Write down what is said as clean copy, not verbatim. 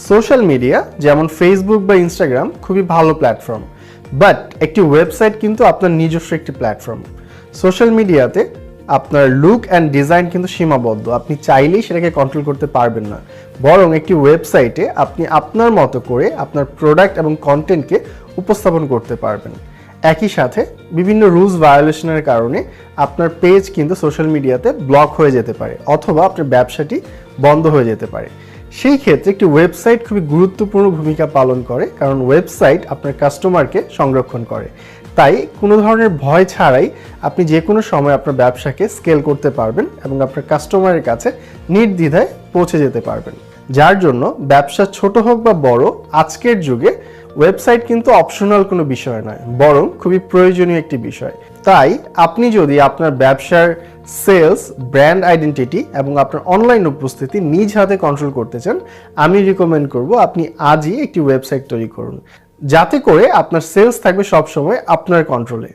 Social media যেমন Facebook বা Instagram খুবই ভালো প্ল্যাটফর্ম, বাট একটি ওয়েবসাইট কিন্তু আপনার নিজস্ব একটি প্ল্যাটফর্ম। সোশ্যাল মিডিয়াতে আপনার লুক অ্যান্ড ডিজাইন কিন্তু সীমাবদ্ধ, আপনি চাইলেই সেটাকে কন্ট্রোল করতে পারবেন না। বরং একটি ওয়েবসাইটে আপনি আপনার মতো করে আপনার প্রোডাক্ট এবং কন্টেন্টকে উপস্থাপন করতে পারবেন। একই সাথে বিভিন্ন রুলস ভায়োলেশনের কারণে আপনার পেজ কিন্তু সোশ্যাল মিডিয়াতে ব্লক হয়ে যেতে পারে অথবা আপনার ব্যবসাটি বন্ধ হয়ে যেতে পারে। সেই ক্ষেত্রে একটি ওয়েবসাইট খুবই গুরুত্বপূর্ণ ভূমিকা পালন করে, কারণ ওয়েবসাইট আপনার কাস্টমারকে সংরক্ষণ করে। তাই কোনো ধরনের ভয় ছাড়াই আপনি যে কোনো সময় আপনার ব্যবসাকে স্কেল করতে পারবেন এবং আপনার কাস্টমারের কাছে নির্দ্বিধায় পৌঁছে যেতে পারবেন। যার জন্য ব্যবসা ছোট হোক বা বড়, আজকের যুগে ওয়েবসাইট কিন্তু অপশনাল কোনো বিষয় নয়, বরং খুবই প্রয়োজনীয় একটি বিষয়। তাই আপনি যদি আপনার ব্যবসার সেলস, ব্র্যান্ড আইডেন্টিটি এবং আপনার অনলাইন উপস্থিতি নিজ হাতে কন্ট্রোল করতে চান, আমি রিকমেন্ড করব আপনি আজই একটি ওয়েবসাইট তৈরি করুন, যাতে করে আপনার সেলস থাকবে সবসময় আপনার কন্ট্রোলে।